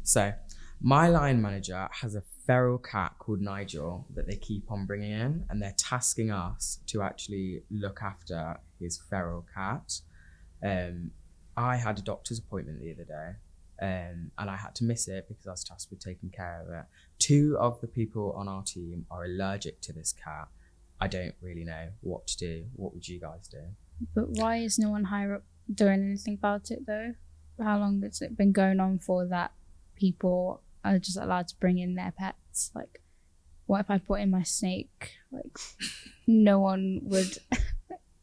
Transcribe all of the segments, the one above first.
So, my line manager has a feral cat called Nigel that they keep on bringing in, and they're tasking us to actually look after his feral cat. I had a doctor's appointment the other day, and I had to miss it because I was tasked with taking care of it. 2 of the people on our team are allergic to this cat. I don't really know what to do. What would you guys do? But why is no one higher up doing anything about it though? How long has it been going on for that people are just allowed to bring in their pets? Like, what if I put in my snake? Like, no one would.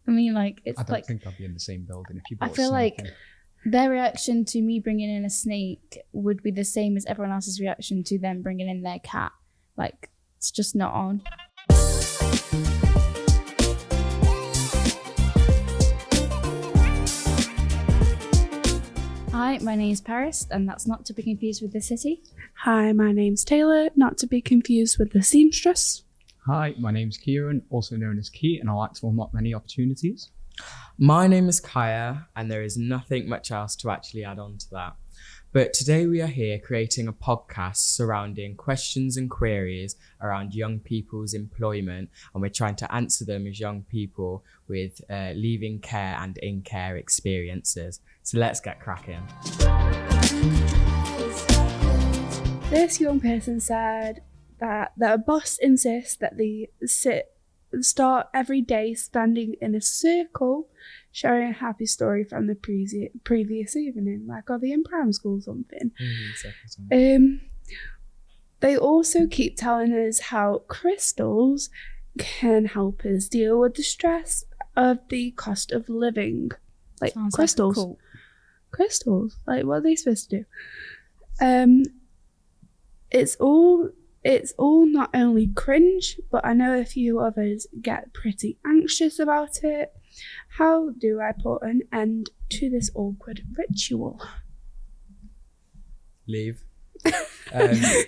I mean, like, it's I don't like, think I'd be in the same building if you I brought feel a snake like in. their reaction to me bringing in a snake would be the same as everyone else's reaction to them bringing in their cat. Like, it's just not on. Hi, my name is Paris, and that's not to be confused with the city. Hi, my name's Taylor, not to be confused with the seamstress. Hi, my name's Kieran, also known as Key, and I like to unlock many opportunities. My name is Kaya, and there is nothing much else to actually add on to that. But today we are here creating a podcast surrounding questions and queries around young people's employment, and we're trying to answer them as young people with leaving care and in-care experiences. So let's get cracking. This young person said that their boss insists that they start every day standing in a circle sharing a happy story from the previous evening, like are they in primary school or something. They also keep telling us how crystals can help us deal with the stress of the cost of living. Like Sounds crystals. Like Crystals, like what are they supposed to do? It's all not only cringe, but I know a few others get pretty anxious about it. How do I put an end to this awkward ritual? Leave. I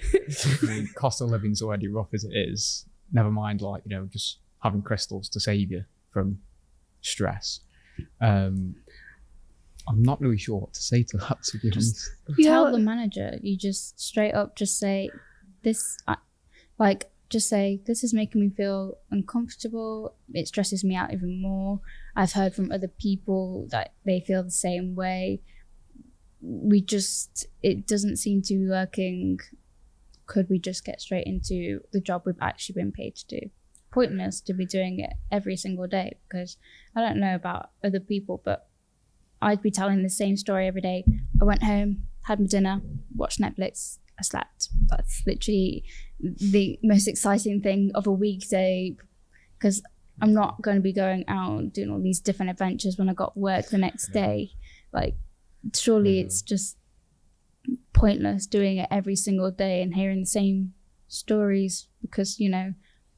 mean, cost of living's already rough as it is. Never mind, like, just having crystals to save you from stress. I'm not really sure what to say to that, to be honest. Tell the manager, you just straight up just say, this is making me feel uncomfortable. It stresses me out even more. I've heard from other people that they feel the same way. It doesn't seem to be working. Could we just get straight into the job we've actually been paid to do? Pointless to be doing it every single day, because I don't know about other people, but I'd be telling the same story every day. I went home, had my dinner, watched Netflix, I slept. That's literally the most exciting thing of a weekday, because I'm not going to be going out and doing all these different adventures when I got work the next day. Like, surely it's just pointless doing it every single day and hearing the same stories, because,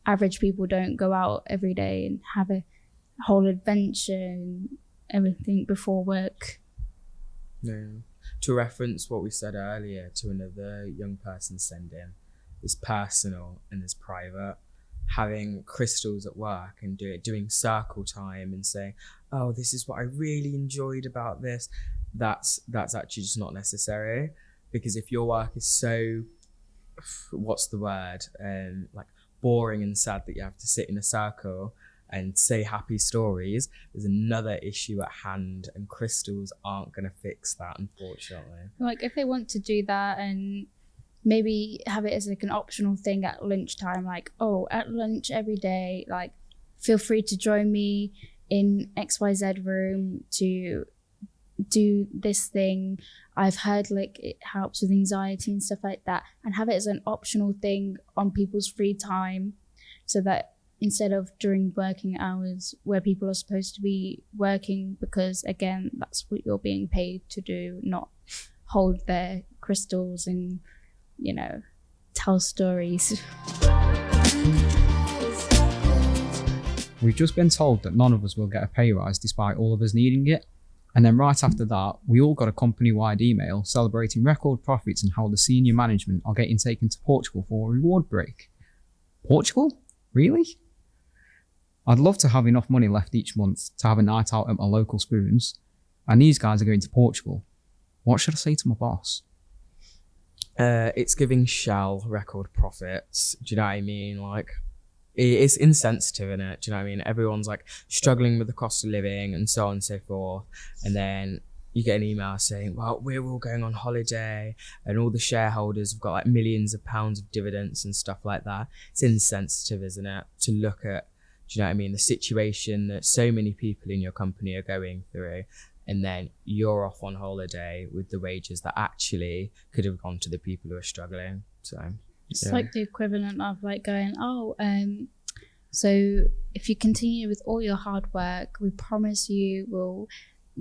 average people don't go out every day and have a whole adventure and everything before work. No. To reference what we said earlier to another young person sending, it's personal and it's private. Having crystals at work and doing circle time and saying, oh, this is what I really enjoyed about this, that's actually just not necessary. Because if your work is so, what's the word, like boring and sad that you have to sit in a circle and say happy stories, there's another issue at hand, and crystals aren't going to fix that, unfortunately. Like, if they want to do that and maybe have it as like an optional thing at lunchtime, like, oh, at lunch every day, like, feel free to join me in XYZ room to do this thing. I've heard like it helps with anxiety and stuff like that, and have it as an optional thing on people's free time, so that instead of during working hours where people are supposed to be working, because again, that's what you're being paid to do, not hold their crystals and, tell stories. We've just been told that none of us will get a pay rise despite all of us needing it. And then right after that, we all got a company-wide email celebrating record profits and how the senior management are getting taken to Portugal for a reward break. Portugal? Really? I'd love to have enough money left each month to have a night out at my local spoons, and these guys are going to Portugal. What should I say to my boss? It's giving Shell record profits. Do you know what I mean? Like, it's insensitive, isn't it? Do you know what I mean? Everyone's like struggling with the cost of living and so on and so forth. And then you get an email saying, well, we're all going on holiday and all the shareholders have got like millions of pounds of dividends and stuff like that. It's insensitive, isn't it? To look at, do you know what I mean? The situation that so many people in your company are going through. And then you're off on holiday with the wages that actually could have gone to the people who are struggling. So it's like the equivalent of like going, so if you continue with all your hard work, we promise you we'll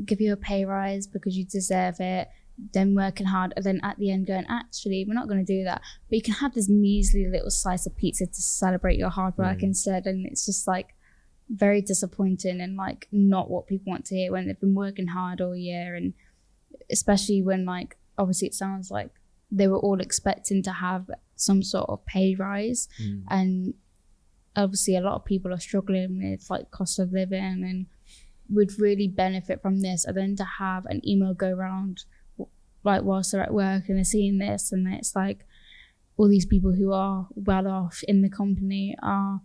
give you a pay rise because you deserve it. Then working hard, and then at the end going, actually, we're not going to do that. But you can have this measly little slice of pizza to celebrate your hard work instead. And it's just like very disappointing and like not what people want to hear when they've been working hard all year. And especially when like, obviously it sounds like they were all expecting to have some sort of pay rise. And obviously a lot of people are struggling with like cost of living and would really benefit from this. And then to have an email go around like whilst they're at work and they're seeing this, and it's like all these people who are well off in the company are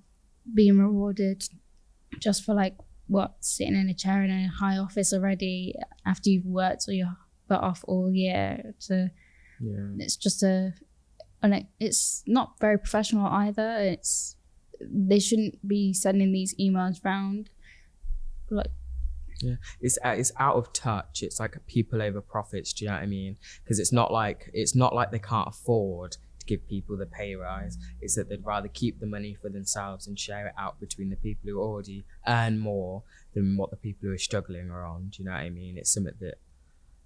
being rewarded just for like sitting in a chair in a high office already after you've worked or your butt off all year. It's just it's not very professional either. They shouldn't be sending these emails round. Like, it's out of touch. It's like people over profits. Do you know what I mean? Because it's not like they can't afford to give people the pay rise. It's that they'd rather keep the money for themselves and share it out between the people who already earn more than what the people who are struggling are on. Do you know what I mean? It's something that,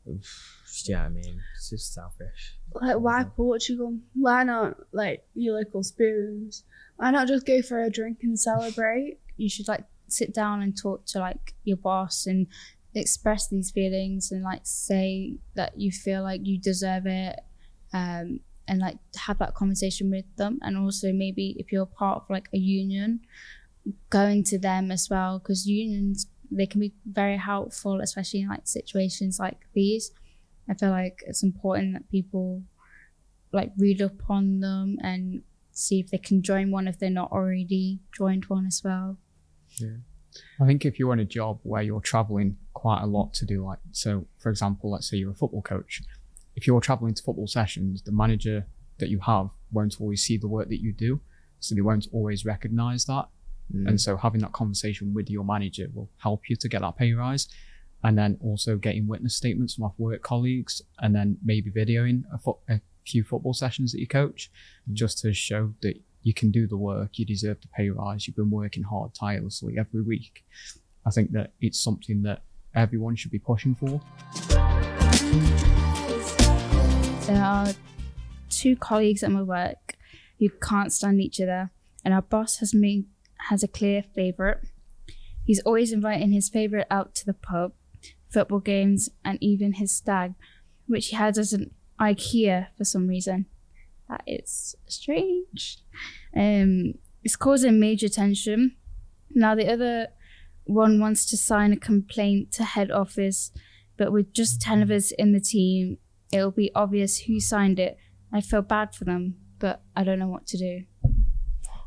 do you know what I mean? It's just selfish. Like, why Portugal? Why not like your local spoons? Why not just go for a drink and celebrate? You should like sit down and talk to like your boss and express these feelings and like say that you feel like you deserve it, and like have that conversation with them. And also maybe if you're part of like a union, going to them as well, because unions, they can be very helpful, especially in like situations like these. I feel like it's important that people like read up on them and see if they can join one if they're not already joined one as well. Yeah. I think if you're in a job where you're traveling quite a lot to do, like, so for example, let's say you're a football coach. If you're traveling to football sessions, the manager that you have won't always see the work that you do, so they won't always recognize that. And so having that conversation with your manager will help you to get that pay rise. And then also getting witness statements from off work colleagues, and then maybe videoing a few football sessions that you coach, just to show that you can do the work, you deserve the pay rise, you've been working hard tirelessly every week. I think that it's something that everyone should be pushing for. There are two colleagues at my work who can't stand each other, and our boss has a clear favourite. He's always inviting his favourite out to the pub, football games, and even his stag, which he has as an IKEA for some reason. That is strange. It's causing major tension. Now the other one wants to sign a complaint to head office, but with just 10 of us in the team, it'll be obvious who signed it. I feel bad for them, but I don't know what to do.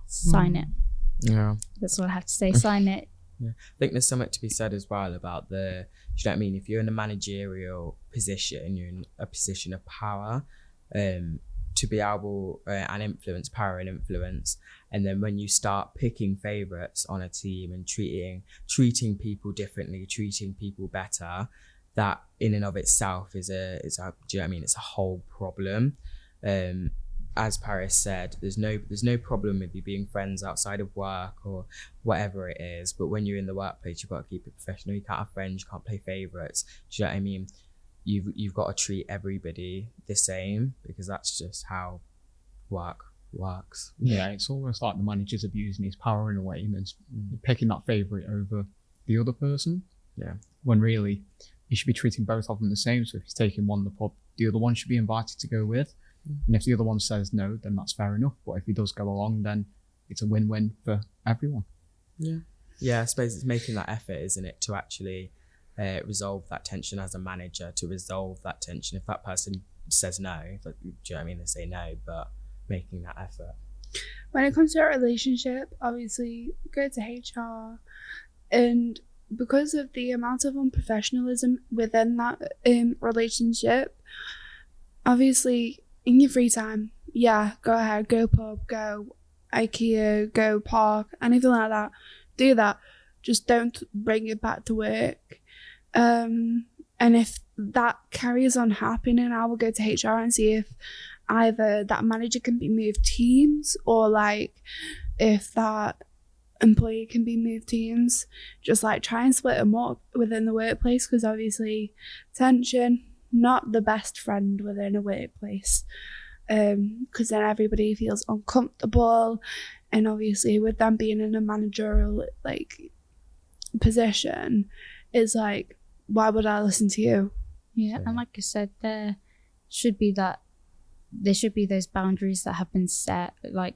Sign it. Yeah. That's all I have to say. Sign it. Yeah. I think there's something to be said as well about do you know what I mean? If you're in a managerial position, you're in a position of power, to be able and influence, power and influence. And then when you start picking favourites on a team and treating people differently, treating people better, that in and of itself is a do you know what I mean? It's a whole problem. As Paris said, there's no problem with you being friends outside of work or whatever it is, but when you're in the workplace, you've got to keep it professional. You can't have friends, you can't play favourites. Do you know what I mean? You've got to treat everybody the same, because that's just how work works. Yeah, it's almost like the manager's abusing his power in a way, and then picking that favourite over the other person. Yeah. When really, you should be treating both of them the same. So if he's taking one to the pub, the other one should be invited to go with. And if the other one says no, then that's fair enough. But if he does go along, then it's a win-win for everyone. Yeah. Yeah, I suppose it's making that effort, isn't it, to actually resolve that tension as a manager, to resolve that tension. If that person says no. Like, do you know what I mean? They say no, but making that effort. When it comes to a relationship, obviously go to HR, and because of the amount of unprofessionalism within that relationship, obviously in your free time, yeah, go ahead, go pub, go IKEA, go park, anything like that, do that. Just don't bring it back to work. And if that carries on happening, I will go to HR and see if either that manager can be moved teams, or like if that employee can be moved teams. Just like try and split them up within the workplace, because obviously tension, not the best friend within a workplace, because then everybody feels uncomfortable, and obviously with them being in a managerial like position, it's like, why would I listen to you? Yeah, and like I said, there should be those boundaries that have been set, like,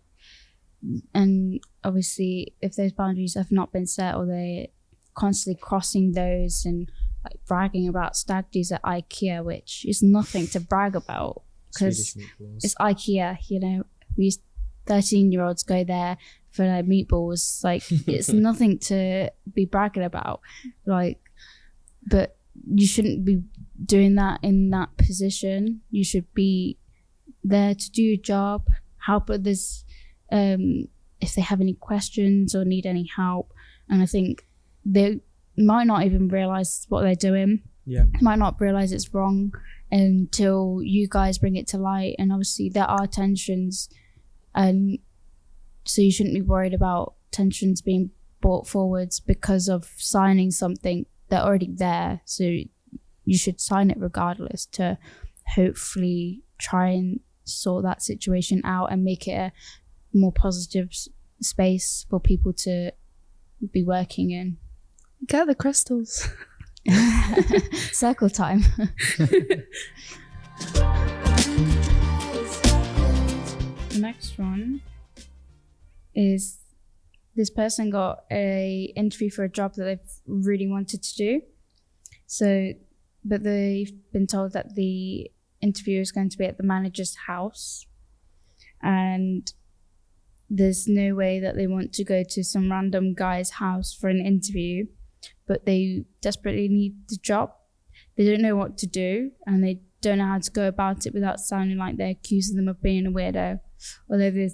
and obviously if those boundaries have not been set, or they're constantly crossing those and like bragging about stag do's at IKEA, which is nothing to brag about because it's IKEA, you know, we used 13-year-olds go there for like meatballs, like it's nothing to be bragging about, like, but you shouldn't be doing that in that position. You should be there to do your job, help others if they have any questions or need any help. And I think they might not even realize what they're doing, might not realize it's wrong until you guys bring it to light. And obviously there are tensions, and so you shouldn't be worried about tensions being brought forwards because of signing something. They're already there, so you should sign it regardless to hopefully try and sort that situation out and make it a more positive space for people to be working in. Get the crystals. Circle time. The next one is this person got a interview for a job that they've really wanted to do. So, but they've been told that the interview is going to be at the manager's house, and there's no way that they want to go to some random guy's house for an interview, but they desperately need the job. They don't know what to do, and they don't know how to go about it without sounding like they're accusing them of being a weirdo, although they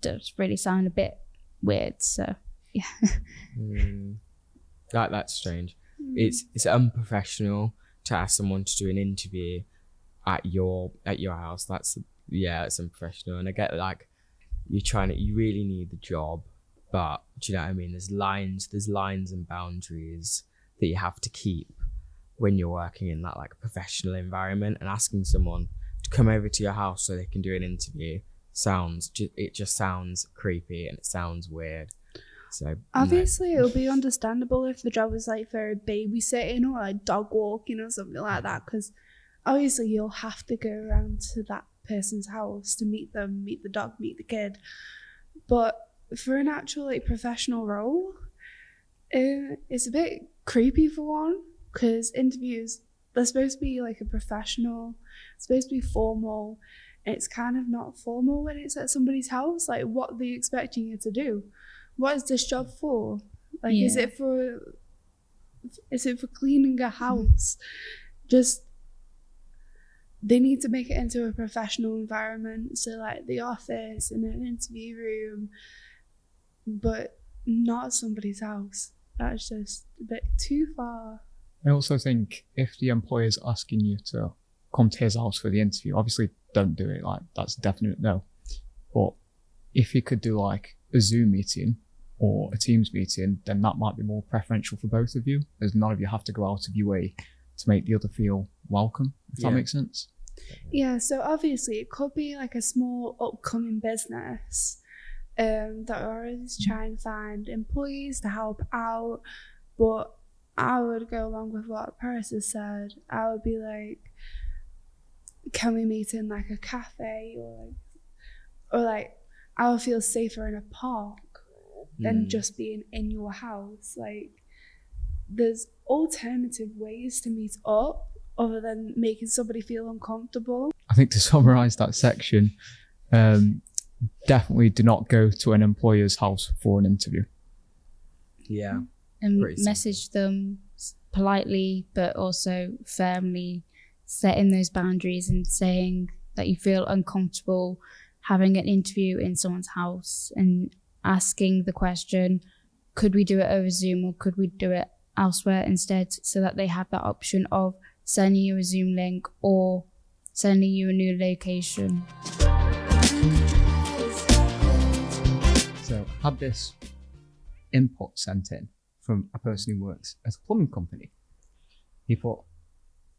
just really sound a bit weird. So yeah. That's strange. It's unprofessional to ask someone to do an interview at your house. It's unprofessional. And I get, like, you really need the job, but do you know what I mean? There's lines and boundaries that you have to keep when you're working in that like professional environment, and asking someone to come over to your house so they can do an interview just sounds creepy, and it sounds weird. So obviously it'll be understandable if the job was like for babysitting or like dog walking or something like that, because obviously you'll have to go around to that person's house to meet them, meet the dog, meet the kid. But for an actual like professional role, it's a bit creepy for one, because interviews, they're supposed to be like a professional, it's supposed to be formal. It's kind of not formal when it's at somebody's house. Like, what are they expecting you to do? What is this job for? Like, is it for cleaning a house? Just, they need to make it into a professional environment. So like the office and an interview room, but not somebody's house. That's just a bit too far. I also think if the employer's asking you to come to his house for the interview, obviously don't do it. Like, that's a definite no. But if you could do like a Zoom meeting or a Teams meeting, then that might be more preferential for both of you, as none of you have to go out of your way to make the other feel welcome, if that makes sense. Yeah, so obviously it could be like a small upcoming business that are always trying to find employees to help out, but I would go along with what Paris has said. I would be like, can we meet in like a cafe, or like I would feel safer in a park than just being in your house. Like, there's alternative ways to meet up, other than making somebody feel uncomfortable. I think to summarise that section, definitely do not go to an employer's house for an interview. Yeah. And Pretty simple. message them politely, but also firmly, setting those boundaries and saying that you feel uncomfortable having an interview in someone's house, and asking the question, could we do it over Zoom or could we do it elsewhere instead, so that they have that option of sending you a Zoom link or sending you a new location. So I had this input sent in from a person who works at a plumbing company. He put,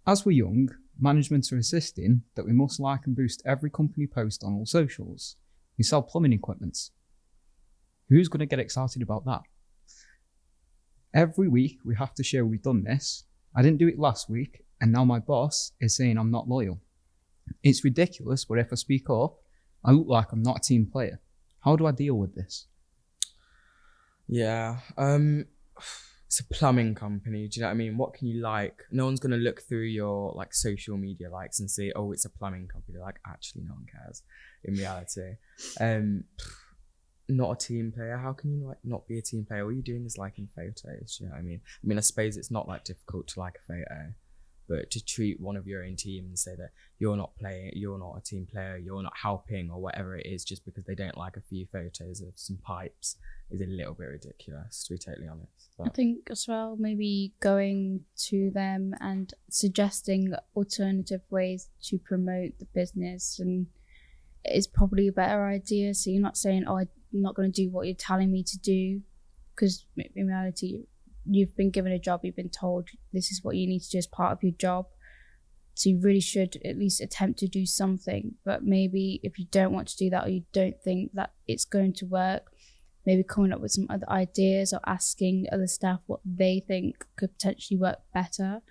as we're young, management are insisting that we must like and boost every company post on all socials. We sell plumbing equipment. Who's going to get excited about that? Every week we have to show we've done this. I didn't do it last week, and now my boss is saying I'm not loyal. It's ridiculous, but if I speak up, I look like I'm not a team player. How do I deal with this? Yeah. It's a plumbing company. Do you know what I mean? What can you like? No one's gonna look through your like social media likes and say, oh, it's a plumbing company. Like, actually, no one cares in reality. Not a team player. How can you like not be a team player? All you're doing is liking photos. Do you know what I mean? I suppose it's not like difficult to like a photo, but to treat one of your own team and say that you're not playing, you're not a team player, you're not helping or whatever it is, just because they don't like a few photos of some pipes, is a little bit ridiculous, to be totally honest. I But think as well, maybe going to them and suggesting alternative ways to promote the business and is probably a better idea. So you're not saying, oh, I'm not going to do what you're telling me to do, because in reality, you've been given a job, you've been told this is what you need to do as part of your job. So you really should at least attempt to do something. But maybe if you don't want to do that, or you don't think that it's going to work, maybe coming up with some other ideas or asking other staff what they think could potentially work better,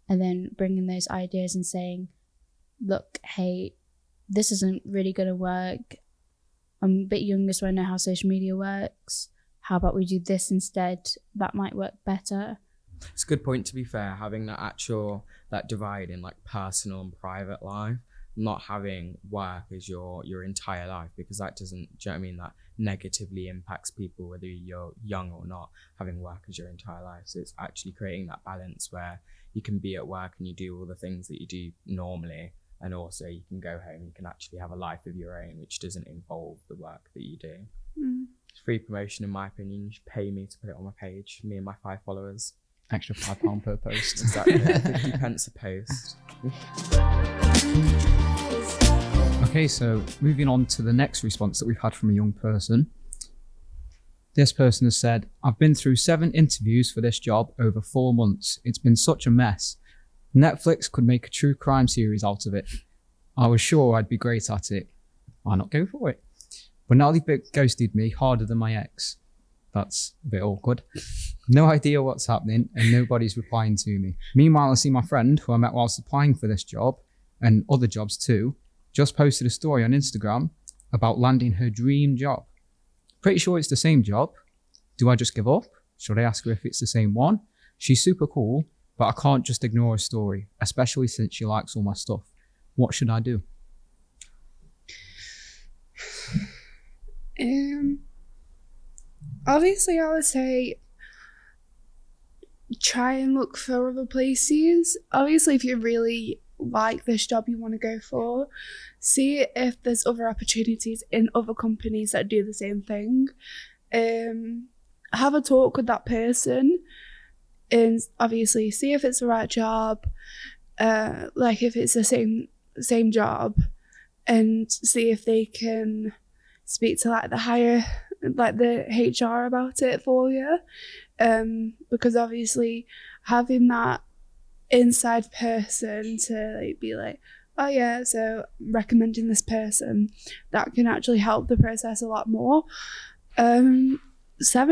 and then bringing those ideas and saying, look, hey, this isn't really going to work. I'm a bit younger, so I know how social media works. How about we do this instead? That might work better. it's a good point, to be fair, having that divide in like personal and private life, not having work as your entire life, because that doesn't, do you know what I mean, that negatively impacts people whether you're young or not, having work as your entire life. So it's actually creating that balance where you can be at work and you do all the things that you do normally, and also you can go home, you can actually have a life of your own which doesn't involve the work that you do. It's free promotion in my opinion. You should pay me to put it on my page, me and my 5 followers. Extra £5 per post. Exactly. 50 pence a post. Okay, so moving on to the next response that we've had from a young person. This person has said, I've been through 7 interviews for this job over 4 months. It's been such a mess. Netflix could make a true crime series out of it. I was sure I'd be great at it. Why not go for it? But now they've ghosted me harder than my ex. That's a bit awkward. No idea what's happening and nobody's replying to me. Meanwhile, I see my friend, who I met whilst applying for this job and other jobs too, just posted a story on Instagram about landing her dream job. Pretty sure it's the same job. Do I just give up? Should I ask her if it's the same one? She's super cool, but I can't just ignore her story, especially since she likes all my stuff. What should I do? Obviously, I would say try and look for other places. Obviously, if you really like this job you want to go for, see if there's other opportunities in other companies that do the same thing. Have a talk with that person and obviously see if it's the right job, like if it's the same job, and see if they can speak to like the HR about it for you, because obviously having that inside person to like be like, oh yeah, so recommending this person, that can actually help the process a lot more. 7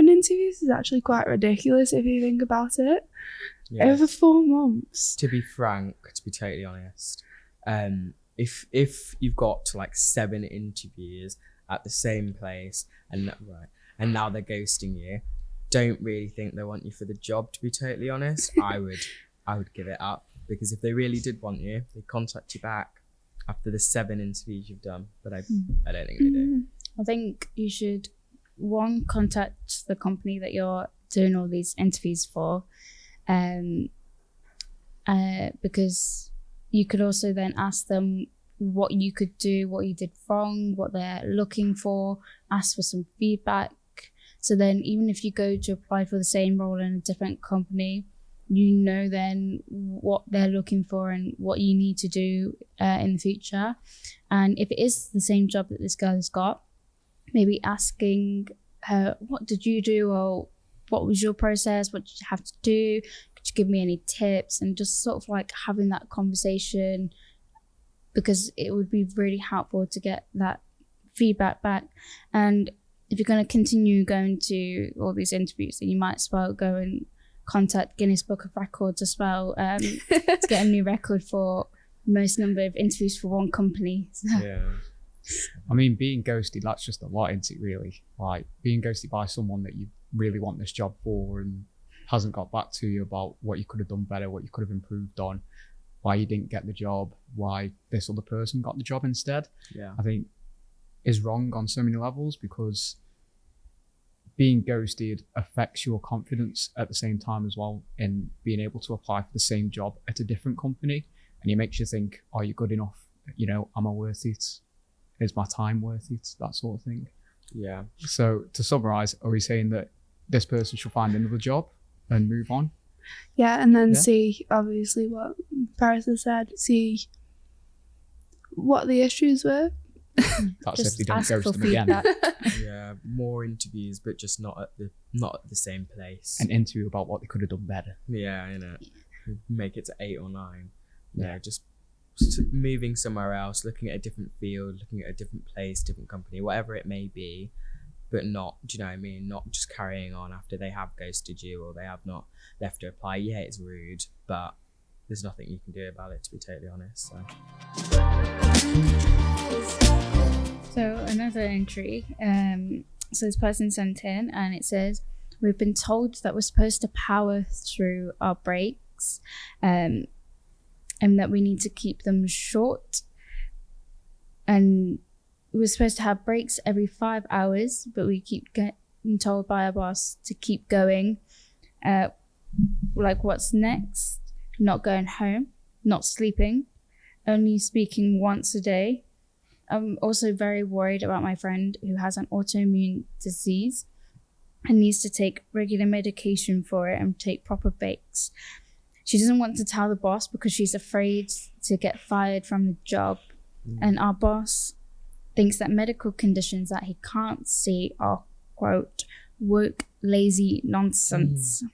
interviews is actually quite ridiculous if you think about it. Yeah. Over 4 months. To be frank, to be totally honest, if you've got to like 7 interviews at the same place and now they're ghosting you, don't really think they want you for the job, to be totally honest. I would give it up. because if they really did want you, they'd contact you back after the 7 interviews you've done. But I don't think they do. I think you should, one, contact the company that you're doing all these interviews for, because you could also then ask them what you could do, what you did wrong, what they're looking for, ask for some feedback. So then even if you go to apply for the same role in a different company, you know then what they're looking for and what you need to do in the future. And if it is the same job that this girl has got, maybe asking her, what did you do, or what was your process, what did you have to do, could you give me any tips, and just sort of like having that conversation, because it would be really helpful to get that feedback back. And if you're going to continue going to all these interviews, then you might as well go and contact Guinness Book of Records as well, to get a new record for most number of interviews for one company. Yeah. I mean, being ghosted, that's just a lot, isn't it, really? Like, being ghosted by someone that you really want this job for and hasn't got back to you about what you could have done better, what you could have improved on, why you didn't get the job, why this other person got the job instead, Yeah. I think is wrong on so many levels, because being ghosted affects your confidence at the same time as well in being able to apply for the same job at a different company. And it makes you think, are you good enough? You know, am I worth it? Is my time worth it? That sort of thing. Yeah. So to summarize, are we saying that this person should find another job and move on? Yeah, and then Yeah. see, obviously, what Paris has said, see what the issues were. That's Just if they don't ask ghost for them again. feedback. Yeah. More interviews, but just not at the same place. An interview about what they could have done better. Yeah, you know, make it to 8 or 9. Yeah. Yeah, just moving somewhere else, looking at a different field, looking at a different place, different company, whatever it may be, but not, do you know what I mean? Not just carrying on after they have ghosted you or they have not left to apply. Yeah, it's rude, but there's nothing you can do about it, to be totally honest. So another entry, so this person sent in and it says, we've been told that we're supposed to power through our breaks, and that we need to keep them short, and we're supposed to have breaks every 5 hours, but we keep getting told by our boss to keep going. Like, what's next? Not going home, not sleeping, only speaking once a day. I'm also very worried about my friend who has an autoimmune disease and needs to take regular medication for it and take proper breaks. She doesn't want to tell the boss because she's afraid to get fired from the job. And our boss thinks that medical conditions that he can't see are, quote, work lazy nonsense.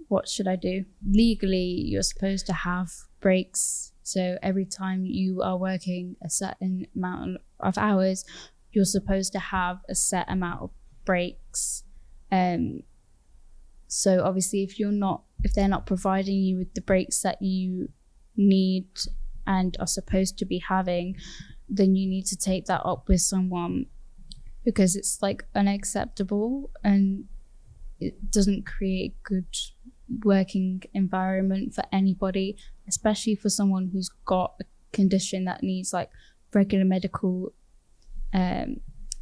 What should I do? Legally, you're supposed to have breaks. So every time you are working a certain amount of hours, you're supposed to have a set amount of breaks. So obviously if they're not providing you with the breaks that you need and are supposed to be having, then you need to take that up with someone, because it's like unacceptable and it doesn't create good working environment for anybody, especially for someone who's got a condition that needs like regular medical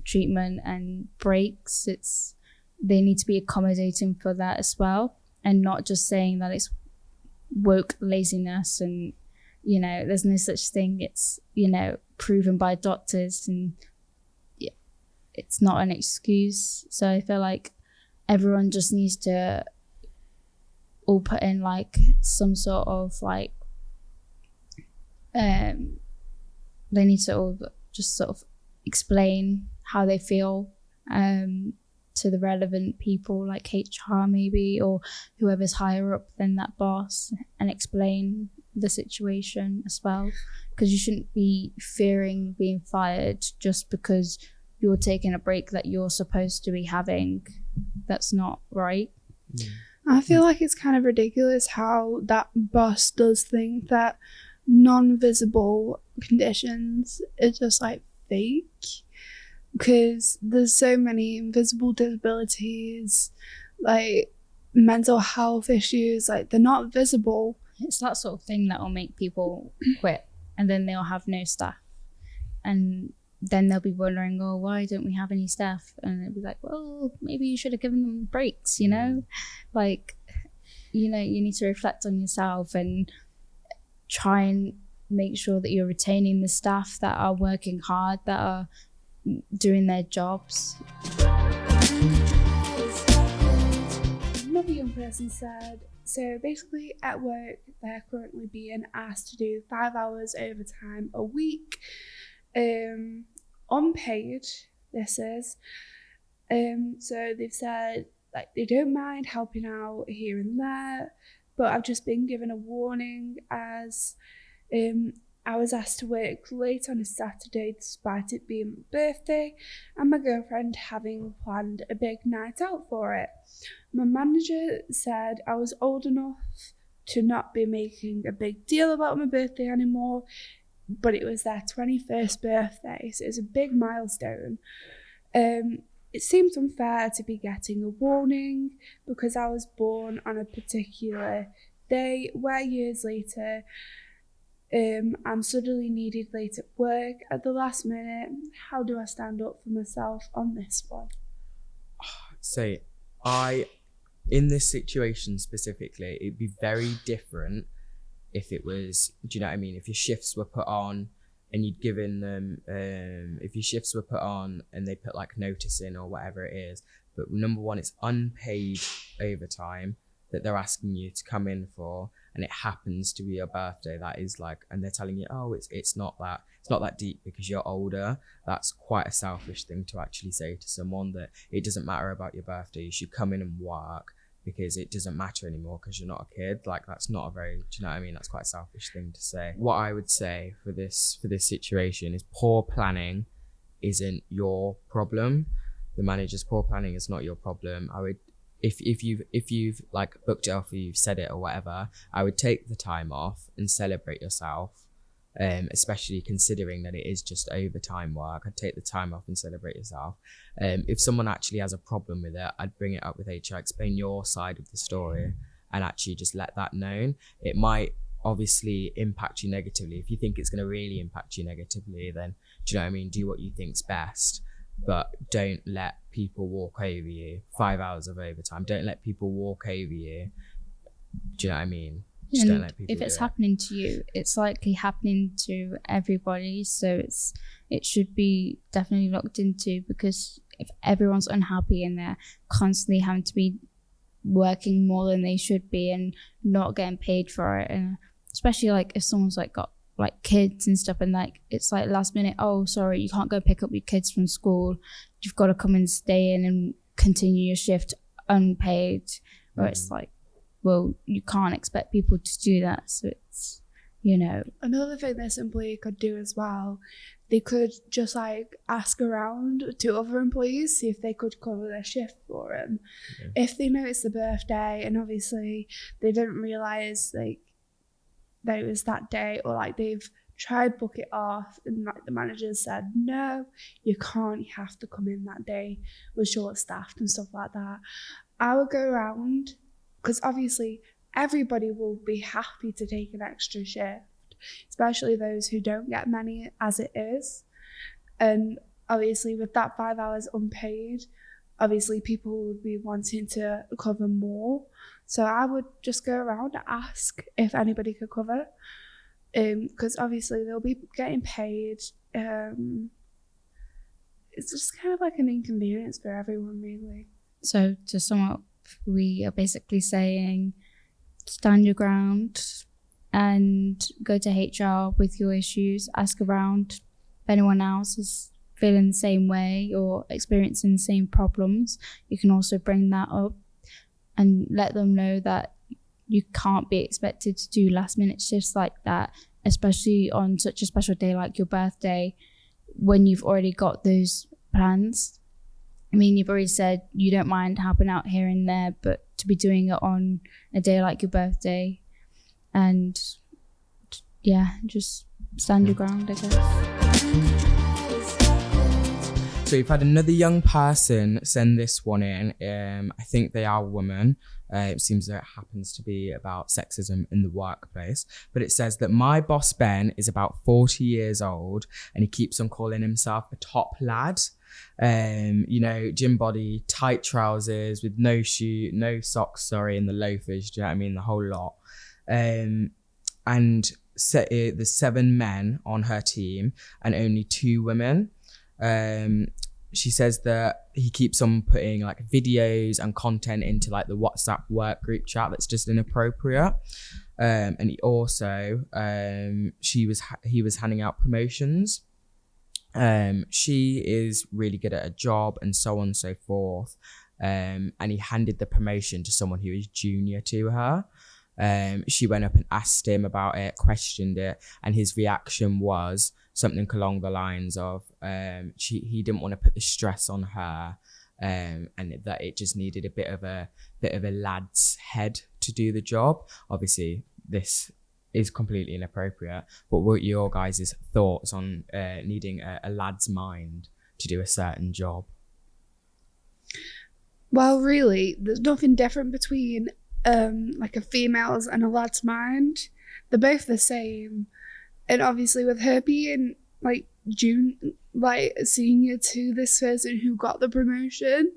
treatment and breaks. They need to be accommodating for that as well, and not just saying that it's woke laziness and, you know, there's no such thing. It's, you know, proven by doctors, and it's not an excuse. So I feel like everyone just needs to all put in like some sort of like they need to all just sort of explain how they feel to the relevant people, like HR maybe, or whoever's higher up than that boss, and explain the situation as well, because you shouldn't be fearing being fired just because you're taking a break that you're supposed to be having. That's not right. I feel like it's kind of ridiculous how that boss does think that non-visible conditions are just like fake, because there's so many invisible disabilities, like mental health issues, like they're not visible. It's that sort of thing that will make people quit, and then they'll have no staff, and then they'll be wondering, oh, why don't we have any staff? And it'll be like, well, maybe you should have given them breaks, you know? Like, you know, you need to reflect on yourself and try and make sure that you're retaining the staff that are working hard, that are doing their jobs. Another young person said, so basically at work, they're currently being asked to do 5 hours overtime a week, unpaid, this is. So they've said, like, they don't mind helping out here and there, but I've just been given a warning as I was asked to work late on a Saturday despite it being my birthday and my girlfriend having planned a big night out for it. My manager said I was old enough to not be making a big deal about my birthday anymore, but it was their 21st birthday, so it was a big milestone. It seems unfair to be getting a warning because I was born on a particular day where years later I'm suddenly needed late at work at the last minute. How do I stand up for myself on this one? So in this situation specifically, it'd be very different if it was, do you know what I mean? If your shifts were put on and you'd given them, if your shifts were put on and they put like notice in or whatever it is, but number one, it's unpaid overtime that they're asking you to come in for, and it happens to be your birthday. That is like, and they're telling you, oh, it's not that deep because you're older. That's quite a selfish thing to actually say to someone, that it doesn't matter about your birthday, you should come in and work because it doesn't matter anymore because you're not a kid. Like, that's not a very, do you know what I mean? That's quite a selfish thing to say. What I would say for this situation is poor planning isn't your problem. The manager's poor planning is not your problem. I would, if you've like booked it off, or you've said it or whatever, I would take the time off and celebrate yourself. Especially considering that it is just overtime work. I'd take the time off and celebrate yourself. If someone actually has a problem with it, I'd bring it up with HR, explain your side of the story, and actually just let that known. It might obviously impact you negatively. If you think it's going to really impact you negatively, then, do you know what I mean? Do what you think's best, but don't let people walk over you. 5 hours of overtime. Don't let people walk over you. Do you know what I mean? Just don't let people if it's do it. happening to you, it's likely happening to everybody, so it should be definitely looked into, because if everyone's unhappy and they're constantly having to be working more than they should be and not getting paid for it, and especially like if someone's like got like kids and stuff, and like it's like last minute, oh sorry, you can't go pick up your kids from school, you've got to come and stay in and continue your shift unpaid, or it's like, well, you can't expect people to do that. So it's, you know. Another thing this employee could do as well, they could just like ask around to other employees, see if they could cover their shift for them. Yeah. If they notice the birthday and obviously they didn't realise like that it was that day, or like they've tried book it off and like the manager said, no, you can't, you have to come in that day, we're short staffed and stuff like that. I would go around, because obviously everybody will be happy to take an extra shift, especially those who don't get many as it is. And obviously with that 5 hours unpaid, obviously people would be wanting to cover more. So I would just go around and ask if anybody could cover, because obviously they'll be getting paid. It's just kind of like an inconvenience for everyone, really. So to sum up, we are basically saying stand your ground and go to HR with your issues, ask around if anyone else is feeling the same way or experiencing the same problems. You can also bring that up and let them know that you can't be expected to do last minute shifts like that, especially on such a special day like your birthday, when you've already got those plans. I mean, you've already said you don't mind helping out here and there, but to be doing it on a day like your birthday, and yeah, just stand your ground, I guess. So we've had another young person send this one in. I think they are a woman. It seems that it happens to be about sexism in the workplace. But it says that my boss Ben is about 40 years old and he keeps on calling himself a top lad. Gym body, tight trousers with no socks, and the loafers, do you know what I mean? The whole lot. And there's 7 men on her team and only 2 women. She says that he keeps on putting like videos and content into like the WhatsApp work group chat that's just inappropriate. And he also, he was handing out promotions. She is really good at her job and so on and so forth. And he handed the promotion to someone who is junior to her. She went up and asked him about it, questioned it, and his reaction was something along the lines of he didn't want to put the stress on her, and that it just needed a bit of a lad's head to do the job. Obviously, this is completely inappropriate, but what are your guys' thoughts on needing a lad's mind to do a certain job? Well, really, there's nothing different between like a female's and a lad's mind. They're both the same. And obviously with her being like senior to this person who got the promotion,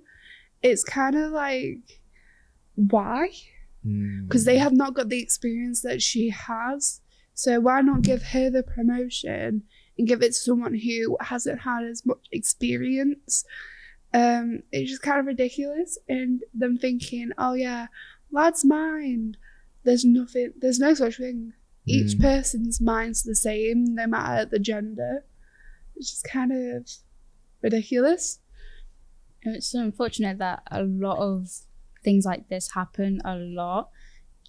it's kind of like, why? Because they have not got the experience that she has. So why not give her the promotion and give it to someone who hasn't had as much experience? It's just kind of ridiculous. And them thinking, oh yeah, lad's mind. There's no such thing. Each person's mind's the same, no matter the gender. It's just kind of ridiculous. It's so unfortunate that a lot of things like this happen a lot,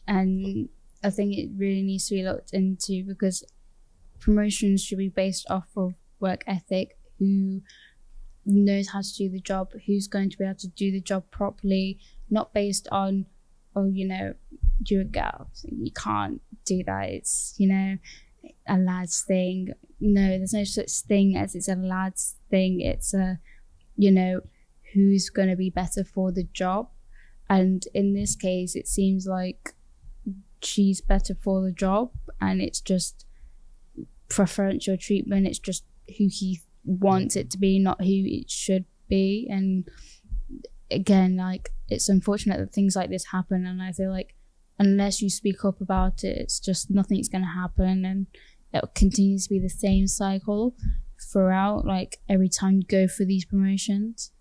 and I think it really needs to be looked into, because promotions should be based off of work ethic, who knows how to do the job, who's going to be able to do the job properly, not based on, you're a girl, so you can't do that, it's, a lad's thing. No, there's no such thing as it's a lad's thing. It's who's going to be better for the job. And in this case, it seems like she's better for the job, and it's just preferential treatment. It's just who he wants it to be, not who it should be. And again, it's unfortunate that things like this happen, and I feel like unless you speak up about it, it's just nothing's going to happen, and it continues to be the same cycle throughout, every time you go for these promotions.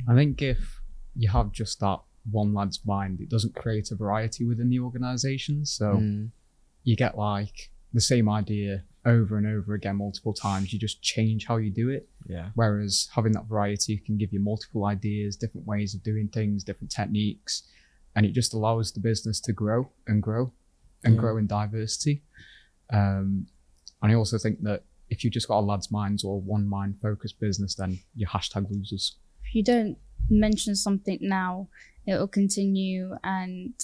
I think if you have just that one lad's mind, it doesn't create a variety within the organisation. So you get the same idea over and over again multiple times. You just change how you do it. Yeah. Whereas having that variety can give you multiple ideas, different ways of doing things, different techniques, and it just allows the business to grow and grow and grow in diversity. And I also think that if you just got a lad's minds or one mind focused business, then you're hashtag losers. If you don't mention something now, it will continue, and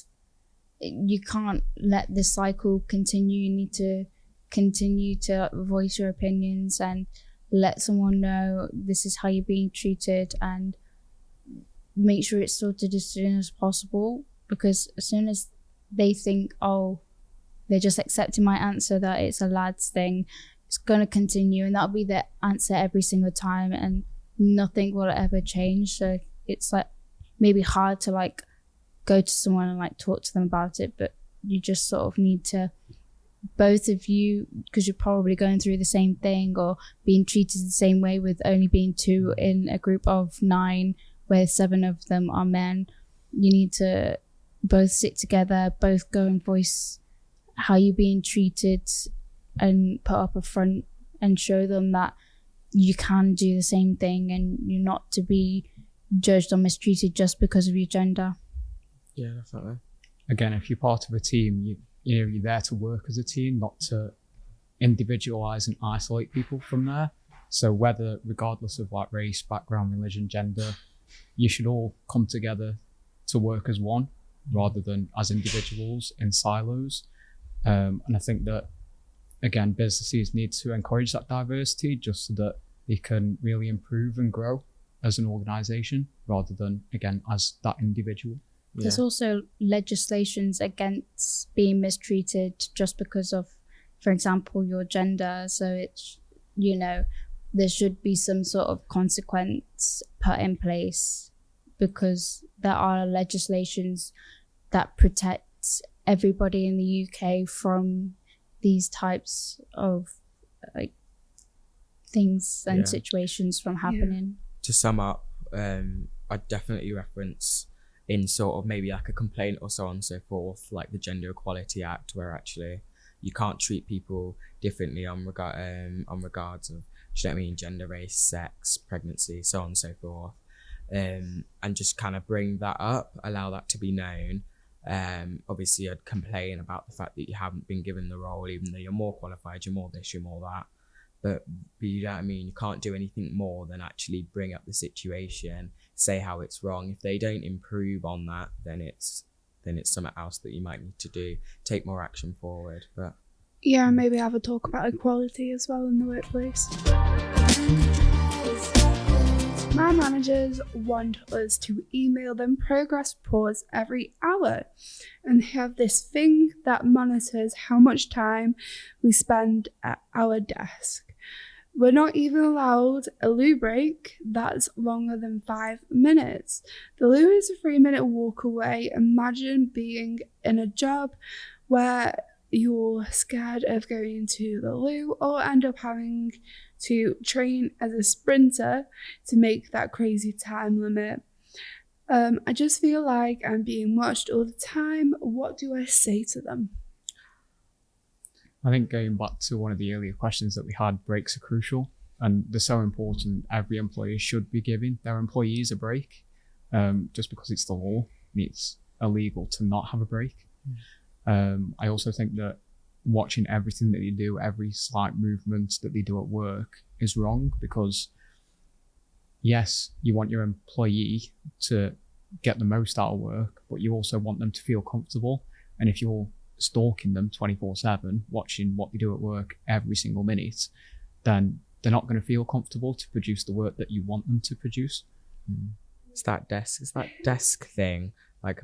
you can't let this cycle continue. You need to continue to voice your opinions and let someone know this is how you're being treated, and make sure it's sorted as soon as possible, because as soon as they think, oh, they're just accepting my answer that it's a lad's thing, it's going to continue, and that'll be the answer every single time, and nothing will ever change. So it's maybe hard to go to someone and talk to them about it, but you just sort of need to, both of you, because you're probably going through the same thing or being treated the same way, with only being 2 in a group of 9 where 7 of them are men. You need to both sit together, both go and voice how you're being treated, and put up a front and show them that you can do the same thing, and you're not to be judged or mistreated just because of your gender. Yeah, definitely. Again, if you're part of a team, you're there to work as a team, not to individualize and isolate people from there. So whether, regardless of race, background, religion, gender, you should all come together to work as one rather than as individuals in silos. And I think that, again, businesses need to encourage that diversity, just so that they can really improve and grow as an organisation rather than, again, as that individual. There's also legislations against being mistreated just because of, for example, your gender. So it's, there should be some sort of consequence put in place, because there are legislations that protect everybody in the UK from these types of things and situations from happening. To sum up, I'd definitely reference in sort of maybe like a complaint or so on and so forth, like the Gender Equality Act, where actually you can't treat people differently on regards of, do you know what I mean, gender, race, sex, pregnancy, so on and so forth, and just kind of bring that up, allow that to be known. Obviously I'd complain about the fact that you haven't been given the role, even though you're more qualified, you're more this, you're more that, but you know what I mean, you can't do anything more than actually bring up the situation, say how it's wrong. If they don't improve on that, then it's something else that you might need to do, take more action forward. But yeah, maybe have a talk about equality as well in the workplace. My managers want us to email them progress reports every hour, and they have this thing that monitors how much time we spend at our desk. We're not even allowed a loo break that's longer than 5 minutes. The loo is a 3-minute walk away. Imagine being in a job where you're scared of going to the loo or end up having to train as a sprinter to make that crazy time limit. I just feel like I'm being watched all the time. What do I say to them? I think going back to one of the earlier questions that we had, breaks are crucial and they're so important. Every employer should be giving their employees a break. Just because it's the law, it's illegal to not have a break. I also think that watching everything that they do, every slight movement that they do at work is wrong, because yes, you want your employee to get the most out of work, but you also want them to feel comfortable. And if you're stalking them 24/7, watching what they do at work every single minute, then they're not going to feel comfortable to produce the work that you want them to produce. It's that desk thing, like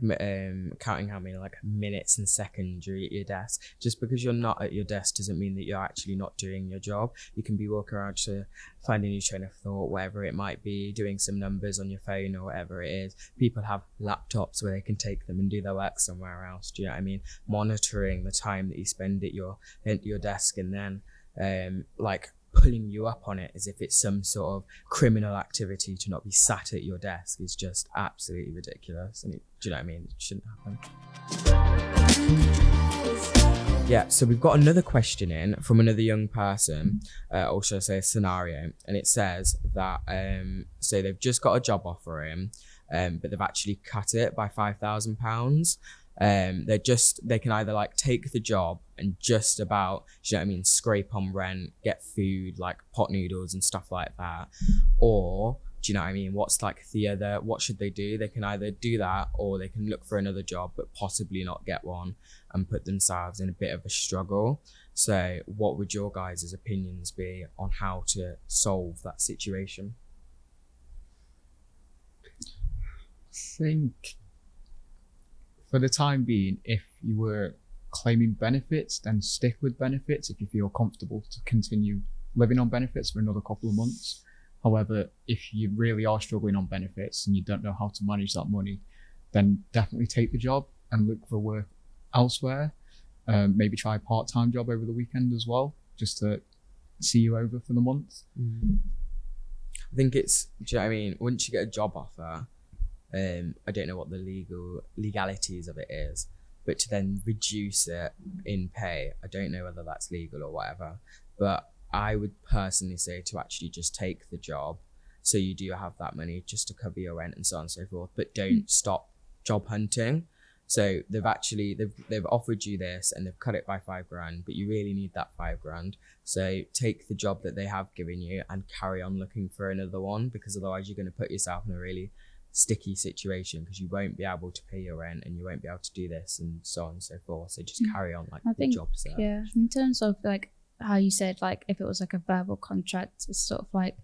counting how many like minutes and seconds you're at your desk. Just because you're not at your desk doesn't mean that you're actually not doing your job. You can be walking around to find a new train of thought, whatever it might be, doing some numbers on your phone or whatever it is. People have laptops where they can take them and do their work somewhere else. Do you know what I mean? Monitoring the time that you spend at your desk, and then like pulling you up on it as if it's some sort of criminal activity to not be sat at your desk is just absolutely ridiculous. And do you know what I mean? It shouldn't happen. Yeah, so we've got another question in from another young person, or should I say a scenario, and it says that so they've just got a job offer in, but they've actually cut it by £5,000. They can either like take the job and just about, do you know what I mean, scrape on rent, get food like pot noodles and stuff like that, or do you know what I mean, what should they do? They can either do that, or they can look for another job but possibly not get one and put themselves in a bit of a struggle. So what would your guys' opinions be on how to solve that situation? I think for the time being, if you were claiming benefits, then stick with benefits if you feel comfortable to continue living on benefits for another couple of months. However, if you really are struggling on benefits and you don't know how to manage that money, then definitely take the job and look for work elsewhere. Maybe try a part-time job over the weekend as well, just to see you over for the month. I think it's, do you know what I mean, once you get a job offer, I don't know what the legalities of it is, but to then reduce it in pay, I don't know whether that's legal or whatever, but I would personally say to actually just take the job, so you do have that money just to cover your rent and so on and so forth, but don't stop job hunting. So they've offered you this and they've cut it by £5,000, but you really need that £5,000. So take the job that they have given you and carry on looking for another one, because otherwise you're going to put yourself in a really sticky situation, because you won't be able to pay your rent and you won't be able to do this and so on and so forth. So just carry on like the job search. Yeah, in terms of like how you said, like if it was like a verbal contract, it's sort of like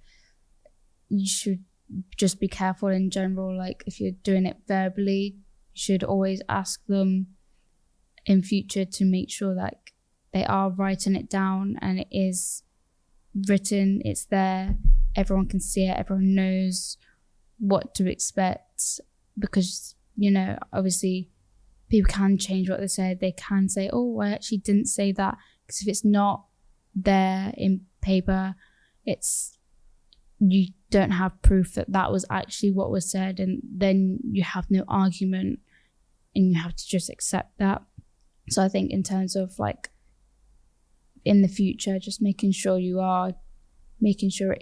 you should just be careful in general. Like if you're doing it verbally, you should always ask them in future to make sure that they are writing it down and it is written, it's there, everyone can see it, everyone knows what to expect, because, you know, obviously people can change what they said. They can say, oh, I actually didn't say that, because if it's not there in paper, it's, you don't have proof that that was actually what was said, and then you have no argument and you have to just accept that. So I think in terms of like in the future, just making sure you are making sure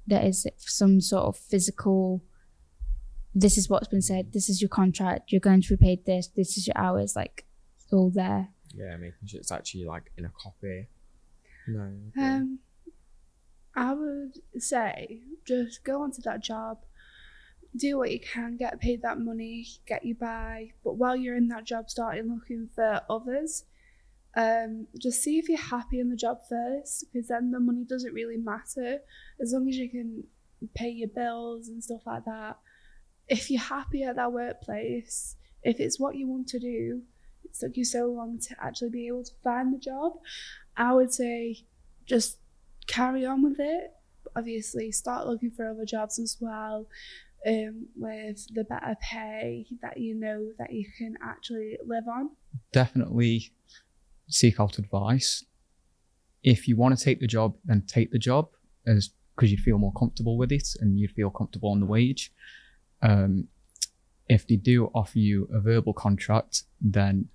there is some sort of physical, this is what's been said, this is your contract, you're going to be paid this is your hours, like it's all there. Yeah, making sure it's actually like in a copy. No. I would say just go onto that job, do what you can, get paid that money, get you by. But while you're in that job, starting looking for others. Just see if you're happy in the job first, because then the money doesn't really matter as long as you can pay your bills and stuff like that. If you're happy at that workplace, if it's what you want to do, it took you so long to actually be able to find the job, I would say just carry on with it. But obviously start looking for other jobs as well, with the better pay that you know that you can actually live on. Definitely seek out advice. If you want to take the job, then take the job, as because you'd feel more comfortable with it and you'd feel comfortable on the wage. If they do offer you a verbal contract, then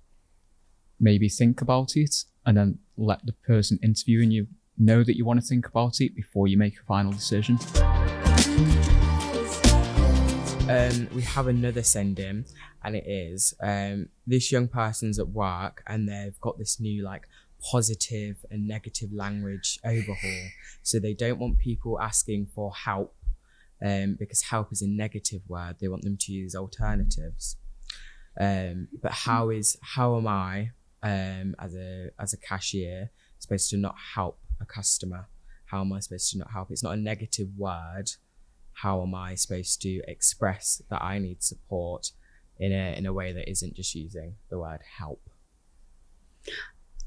maybe think about it and then let the person interviewing you know that you want to think about it before you make a final decision. We have another send-in, and it is this young person's at work and they've got this new like positive and negative language overhaul. So they don't want people asking for help, because help is a negative word. They want them to use alternatives. But how am I as a cashier supposed to not help a customer? How am I supposed to not help? It's not a negative word. How am I supposed to express that I need support in a way that isn't just using the word help?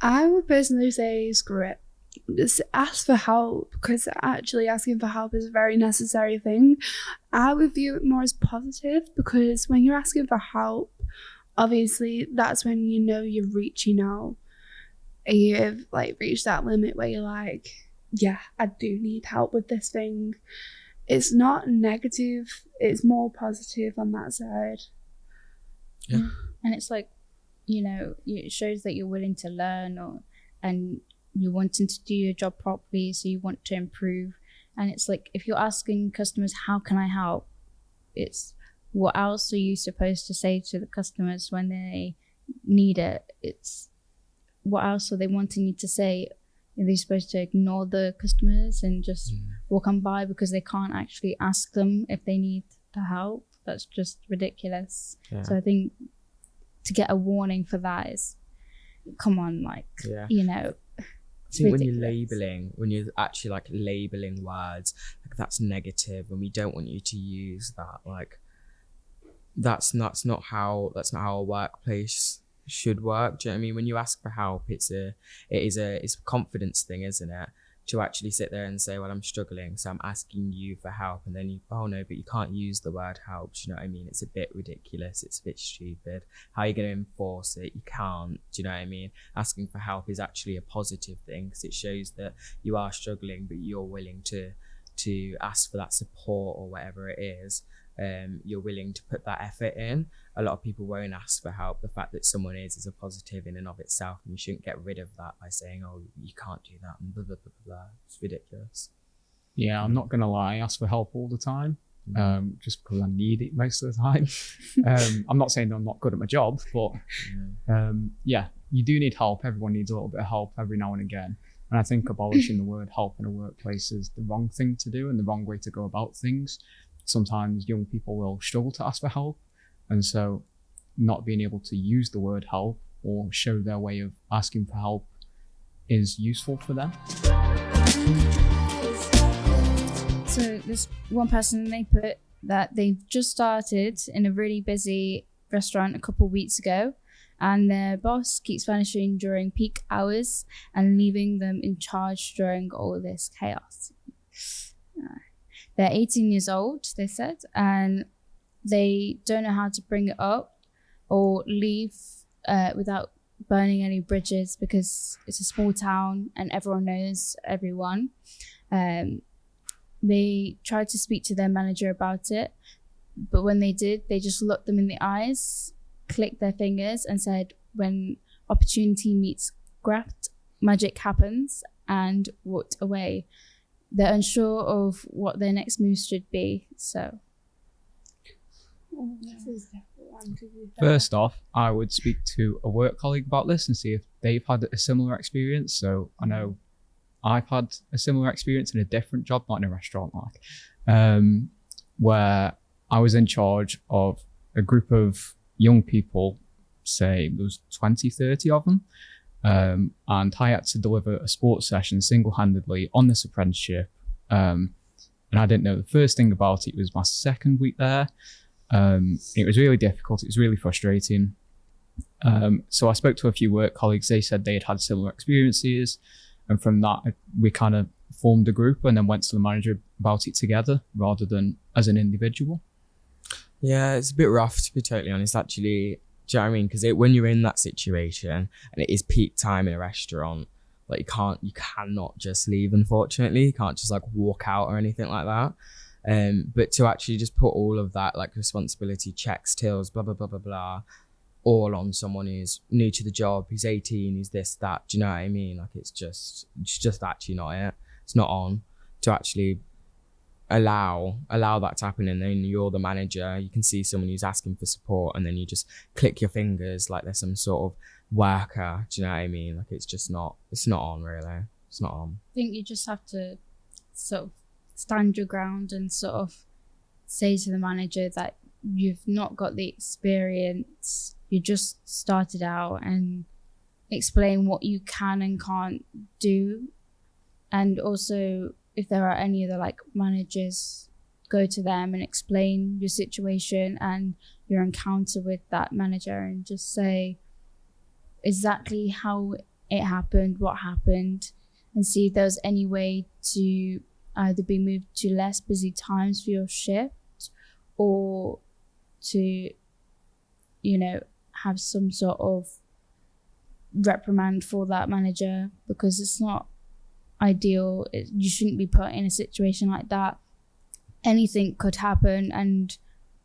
I would personally say screw it. Just ask for help, because actually asking for help is a very necessary thing. I would view it more as positive, because when you're asking for help, obviously that's when you know you're reaching out and you've like reached that limit where you're like, yeah, I do need help with this thing. It's not negative, it's more positive on that side. Yeah. And it's like, you know, it shows that you're willing to learn, and you're wanting to do your job properly, so you want to improve. And it's like, if you're asking customers, how can I help? It's, what else are you supposed to say to the customers when they need it? It's, what else are they wanting you to say? Are they supposed to ignore the customers and just walk on by because they can't actually ask them if they need the help? That's just ridiculous. Yeah. So I think to get a warning for that is, come on, like, you know. I think ridiculous. when you're actually like labeling words, like that's negative and we don't want you to use that. Like that's not how a workplace should work. Do you know what I mean? When you ask for help, it's a confidence thing, isn't it? To actually sit there and say, well, I'm struggling, so I'm asking you for help, and then you, oh no, but you can't use the word help. Do you know what I mean? It's a bit ridiculous. It's a bit stupid. How are you going to enforce it? You can't. Do you know what I mean? Asking for help is actually a positive thing, because it shows that you are struggling, but you're willing to ask for that support or whatever it is. You're willing to put that effort in. A lot of people won't ask for help. The fact that someone is a positive in and of itself, and you shouldn't get rid of that by saying, oh, you can't do that and blah, blah, blah, blah. It's ridiculous. Yeah, I'm not going to lie, I ask for help all the time, just because I need it most of the time. I'm not saying that I'm not good at my job, but yeah, you do need help. Everyone needs a little bit of help every now and again. And I think abolishing the word help in a workplace is the wrong thing to do and the wrong way to go about things. Sometimes young people will struggle to ask for help, and so not being able to use the word help or show their way of asking for help is useful for them. So So this one person, they put that they've just started in a really busy restaurant a couple of weeks ago, and their boss keeps vanishing during peak hours and leaving them in charge during all this chaos. They're 18 years old, they said, and they don't know how to bring it up or leave without burning any bridges, because it's a small town and everyone knows everyone. They tried to speak to their manager about it, but when they did, they just looked them in the eyes, clicked their fingers and said, when opportunity meets graft, magic happens, and walked away. They're unsure of what their next move should be, so. First off, I would speak to a work colleague about this and see if they've had a similar experience. So I know I've had a similar experience in a different job, not in a restaurant, where I was in charge of a group of young people, say there was 20, 30 of them, and I had to deliver a sports session single-handedly on this apprenticeship, and I didn't know the first thing about it. It was my second week there. It was really difficult. It was really frustrating. So I spoke to a few work colleagues. They said they had had similar experiences, and from that we kind of formed a group and then went to the manager about it together rather than as an individual. Yeah, it's a bit rough, to be totally honest, actually. Do you know what I mean? Because when you're in that situation and it is peak time in a restaurant, like you cannot just leave, unfortunately. You can't just like walk out or anything like that. But to actually just put all of that like responsibility, checks, tills, blah, blah, blah, blah, blah, all on someone who's new to the job, who's 18, who's this, that, do you know what I mean? Like it's just actually not it. It's not on to actually allow that to happen, and then you're the manager, you can see someone who's asking for support and then you just click your fingers like they're some sort of worker, do you know what I mean? Like it's not on, really. It's not on. I think you just have to sort of stand your ground and sort of say to the manager that you've not got the experience, you just started out, and explain what you can and can't do. And also, if there are any other like managers, go to them and explain your situation and your encounter with that manager, and just say exactly how it happened, what happened, and see if there's any way to either be moved to less busy times for your shift, or to, have some sort of reprimand for that manager, because it's not ideal. You shouldn't be put in a situation like that. Anything could happen, and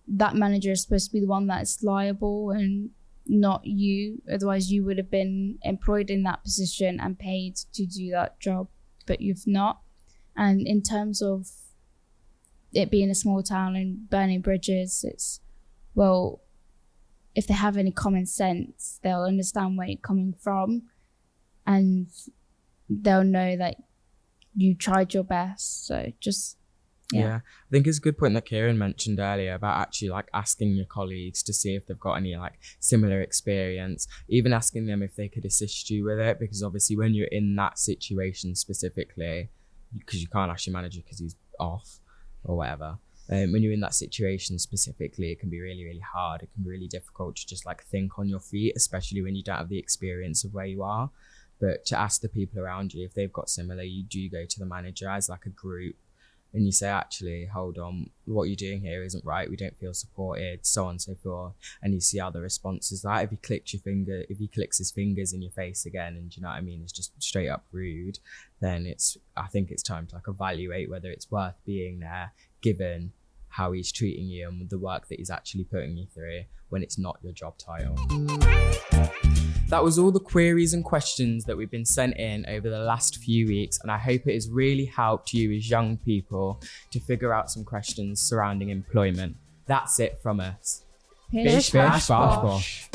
that manager is supposed to be the one that's liable and not you. Otherwise you would have been employed in that position and paid to do that job, but you've not. And in terms of it being a small town and burning bridges, it's, well, if they have any common sense, they'll understand where you're coming from, and they'll know that you tried your best. So just, yeah. I think it's a good point that Kieran mentioned earlier about actually like asking your colleagues to see if they've got any like similar experience, even asking them if they could assist you with it, because obviously when you're in that situation specifically, because you can't ask your manager because he's off or whatever, when you're in that situation specifically, it can be really, really hard. It can be really difficult to just like think on your feet, especially when you don't have the experience of where you are. But to ask the people around you if they've got similar, you do go to the manager as like a group and you say, actually, hold on, what you're doing here isn't right. We don't feel supported, so on and so forth. And you see how the response is that. If he clicks his fingers in your face again, and do you know what I mean, it's just straight up rude, then I think it's time to like evaluate whether it's worth being there, given how he's treating you and the work that he's actually putting you through when it's not your job title. That was all the queries and questions that we've been sent in over the last few weeks, and I hope it has really helped you as young people to figure out some questions surrounding employment. That's it from us. Bish, bash, bosh.